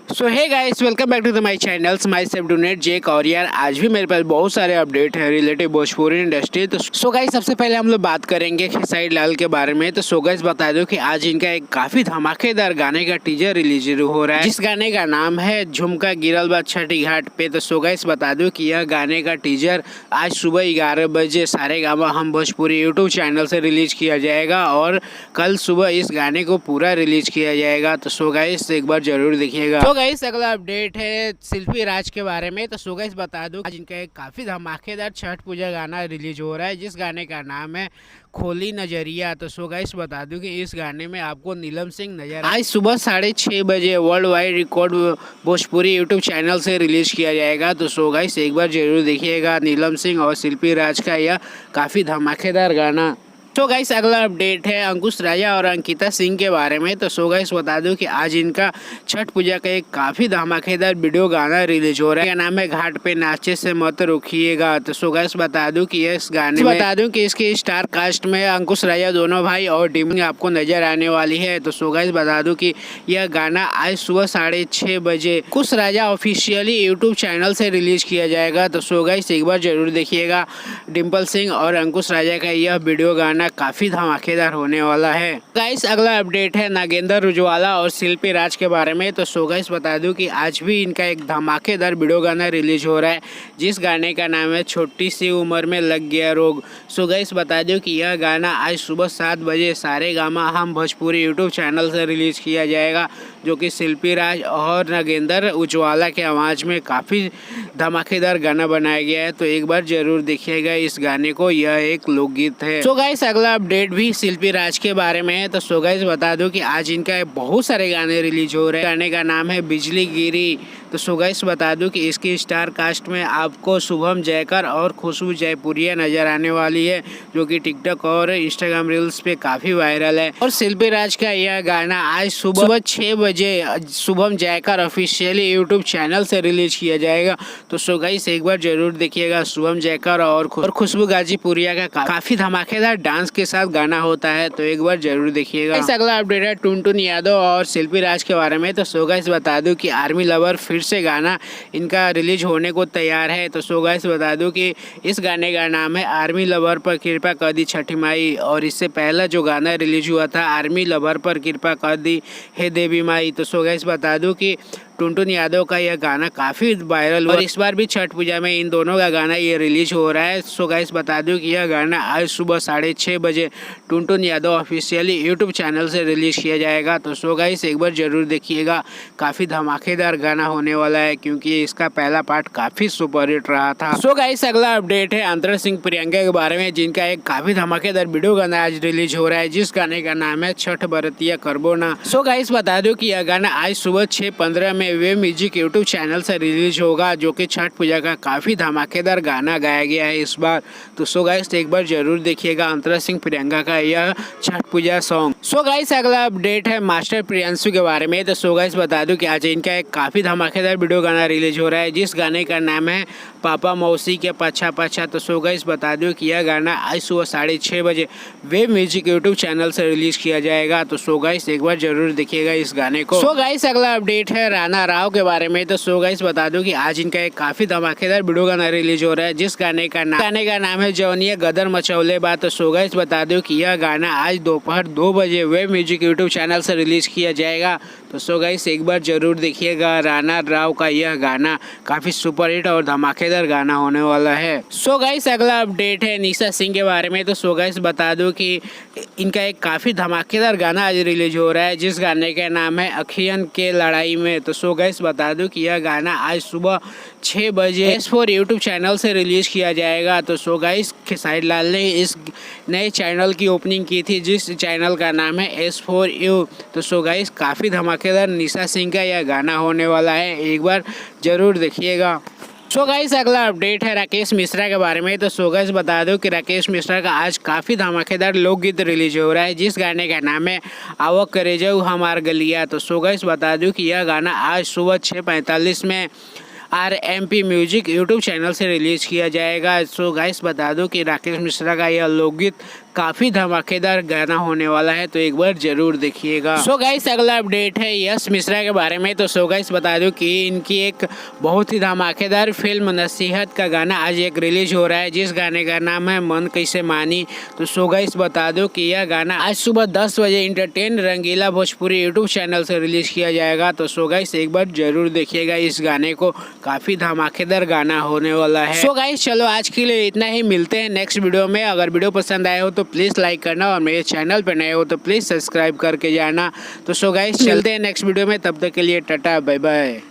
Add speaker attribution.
Speaker 1: So hey guys, welcome back to the my channel myself Donate Jake. और यार आज भी मेरे पास बहुत सारे अपडेट है रिलेटिव भोजपुरी इंडस्ट्री। तो सो गाइस, सबसे पहले हम लोग बात करेंगे खेसारी लाल के बारे में। तो सो गाइस बता दो कि आज इनका एक काफी धमाकेदार गाने का टीजर रिलीज हो रहा है, जिस गाने का नाम है झुमका गिरल बा छठी घाट पे। तो सो गाइस बता दो कि यह गाने का टीजर आज सुबह 11 बजे सारेगामा हम भोजपुरी यूट्यूब चैनल से रिलीज किया जाएगा और कल सुबह इस गाने को पूरा रिलीज किया जाएगा। तो सो गाइस एक बार जरूर देखिएगा। तो गाइस अगला अपडेट है शिल्पी राज के बारे में। तो सो गाइस बता दूं आज इनका एक काफी धमाकेदार छठ पूजा गाना रिलीज हो रहा है, जिस गाने का नाम है खोली नजरिया। तो सो गाइस बता दूं कि इस गाने में आपको नीलम सिंह नजर आज सुबह 6:30 बजे world wide record Bhojpuri YouTube channel से रिलीज किया जाएगा। तो सो गाइस एक बार जरूर देखिएगा नीलम सिंह और शिल्पी राज का यह काफी धमाकेदार गाना। तो गाइस अगला अपडेट है अंकुश राजा और अंकिता सिंह के बारे में। तो सो गाइस बता दूं कि आज इनका छठ पूजा का एक काफी धमाकेदार वीडियो गाना रिलीज हो रहा है, नाम है घाट पे नाचे से मत रुकिएगा। तो सो गाइस बता दूं कि इस गाने में बता दूं कि इसके स्टार कास्ट में अंकुश राजा दोनों भाई और टीम आपको नजर आने वाली है। तो सो गाइस बता दूं कि यह गाना आज सुबह 6:30 बजे अंकुश राजा ऑफिशियली यूट्यूब चैनल से रिलीज किया जाएगा। तो सो गाइस एक बार जरूर देखिएगा, डिम्पल सिंह और अंकुश राजा का यह वीडियो गाना काफी धमाकेदार होने वाला है। गाइस अगला अपडेट है नागेंद्र उज्ज्वला और शिल्पी राज के बारे में। तो सो गाइस बता दूं कि आज भी इनका एक धमाकेदार वीडियो गाना रिलीज हो रहा है, जिस गाने का नाम है छोटी सी उम्र में लग गया रोग। सो गाइस बता दूं कि यह गाना आज सुबह 7 बजे सारेगामा हम भोजपुरी यूट्यूब चैनल से रिलीज किया जाएगा, जो कि शिल्पी राज और नागेंद्र उज्ज्वला के आवाज में काफी धमाकेदार गाना बनाया गया है। तो एक बार जरूर देखिएगा इस गाने को, यह एक लोकगीत है। सो गाइस अगला अपडेट भी शिल्पी राज के बारे में है। तो सो गाइस बता दूं कि आज इनका बहुत सारे गाने रिलीज हो रहे हैं। गाने का नाम है बिजली गिरी। तो सो गाइस बता दूं कि इसकी स्टार कास्ट में आपको शुभम जयकर और खुशबू जयपुरिया नजर आने वाली है, जो कि टिकटॉक और इंस्टाग्राम रील्स पे काफी वायरल है। और शिल्पी राज का यह गाना आज सुबह 6 बजे Shubham Jaykar officially YouTube channel से रिलीज किया जाएगा। तो सो गाइस एक बार जरूर देखिएगा, शुभम जयकर और खुशबू गाजीपुरिया का काफी धमाकेदार डांस के साथ गाना होता है। तो एक बार जरूर देखिएगा। अगला अपडेट है टुनटुन यादव और शिल्पी राज के बारे में। तो सो गाइस बता दूं कि आर्मी लवर फिर से गाना इनका रिलीज होने को तैयार है। तो सो गाइस बता दूं कि इस गाने का नाम है आर्मी लवर पर कृपा कर दी छठी माई। और इससे पहला जो गाना रिलीज हुआ था आर्मी लवर पर कृपा कर दी हे देवी माई। तो सो गाइस बता दूं कि टुनटुन यादव का यह गाना काफी वायरल हुआ और इस बार भी छठ पूजा में इन दोनों का गाना ये रिलीज हो रहा है। सो गाइस बता दूं कि यह गाना आज सुबह 6:30 बजे Tuntun Yadav officially YouTube channel से रिलीज किया जाएगा। तो सो गाइस एक बार जरूर देखिएगा, काफी धमाकेदार गाना होने वाला है, क्योंकि इसका पहला पार्ट काफी सुपरहिट रहा था। सो गाइस अगला अपडेट है अंतर सिंह प्रियंका के बारे में, जिनका एक काफी धमाकेदार वीडियो गाना आज रिलीज हो रहा है, जिस गाने का नाम है छठ बरतिया करबोना। सो गाइस बता दूं कि यह गाना आज सुबह 6:15 में वे म्यूजिक यूट्यूब चैनल से रिलीज होगा, जो कि छठ पूजा का काफी धमाकेदार गाना गाया गया है इस बार। तो सो गाइस एक बार जरूर देखिएगा अंतर सिंह प्रियंका का यह छठ पूजा सॉन्ग। सो गाइस अगला अपडेट है मास्टर प्रियांशु के बारे में। तो सो गाइस बता दूं कि आज इनका एक काफी धमाकेदार वीडियो गाना रिलीज हो रहा है, जिस गाने का नाम है पापा मौसी के पछा पछा। तो सो गाइस बता दूं कि यह गाना आज सुबह 6:30 बजे वेब म्यूजिक यूट्यूब चैनल से रिलीज किया जाएगा। तो सो गाइस एक बार जरूर देखिएगा इस गाने को। सो गाइस अगला अपडेट है राणा राव के बारे में। तो सो गाइस बता दूं कि आज इनका एक काफी धमाकेदार वीडियो गाना रिलीज हो रहा है, जिस गाने का नाम है जौनिया गदर मचौले बा। तो सो गाइस बता दूं कि यह गाना आज दोपहर 2 बजे वेब म्यूजिक यूट्यूब चैनल से रिलीज किया जाएगा। तो सो गाइस एक बार जरूर देखिएगा, राणा राव का यह गाना काफी सुपरहिट और धमाकेदार गाना होने वाला है। सो गाइस अगला अपडेट है निशा सिंह के बारे में। तो सो गाइस बता दूं कि इनका एक काफी धमाकेदार गाना आज रिलीज हो रहा है, जिस गाने का नाम है अखियन के लड़ाई में। तो सो गाइस बता दूं कि यह गाना आज सुबह 6 बजे S4 यूट्यूब चैनल से रिलीज किया जाएगा। तो सो गाइस खेसारी लाल ने इस नए चैनल की ओपनिंग की थी, जिस चैनल का नाम है S4U। तो सो गाइस काफी धमाकेदार निशा सिंह का यह गाना होने वाला है, एक बार जरूर देखिएगा। सो गाइस अगला अपडेट है राकेश मिश्रा के बारे में। तो सो गाइस बता दो कि राकेश मिश्रा का आज काफ़ी धमाकेदार लोकगीत रिलीज हो रहा है, जिस गाने का नाम है आवक करे जाऊ हमार गलिया। तो सो गाइस बता दूं कि यह गाना आज सुबह 6:45 में RMP म्यूजिक यूट्यूब चैनल से रिलीज किया जाएगा। सो गाइस बता दूं कि राकेश मिश्रा का यह लोकगीत काफी धमाकेदार गाना होने वाला है, तो एक बार जरूर देखिएगा। सो गाइस अगला अपडेट है यश मिश्रा के बारे में। तो सो गाइस बता दूं कि इनकी एक बहुत ही धमाकेदार फिल्म नसीहत का गाना आज एक रिलीज हो रहा है, जिस गाने का नाम है मन कैसे मानी। तो सो गाइस बता दो कि यह गाना आज सुबह 10 बजे इंटरटेन रंगीला भोजपुरी यूट्यूब चैनल से रिलीज किया जाएगा। तो सो गाइस एक बार जरूर देखिएगा इस गाने को, काफी धमाकेदार गाना होने वाला है। सो गाइस चलो आज के लिए इतना ही, मिलते हैं नेक्स्ट वीडियो में। अगर वीडियो पसंद आया हो तो प्लीज लाइक करना और मेरे चैनल पर नए हो तो प्लीज सब्सक्राइब करके जाना। तो सो गाइस चलते हैं नेक्स्ट वीडियो में, तब तक के लिए टाटा बाय बाय।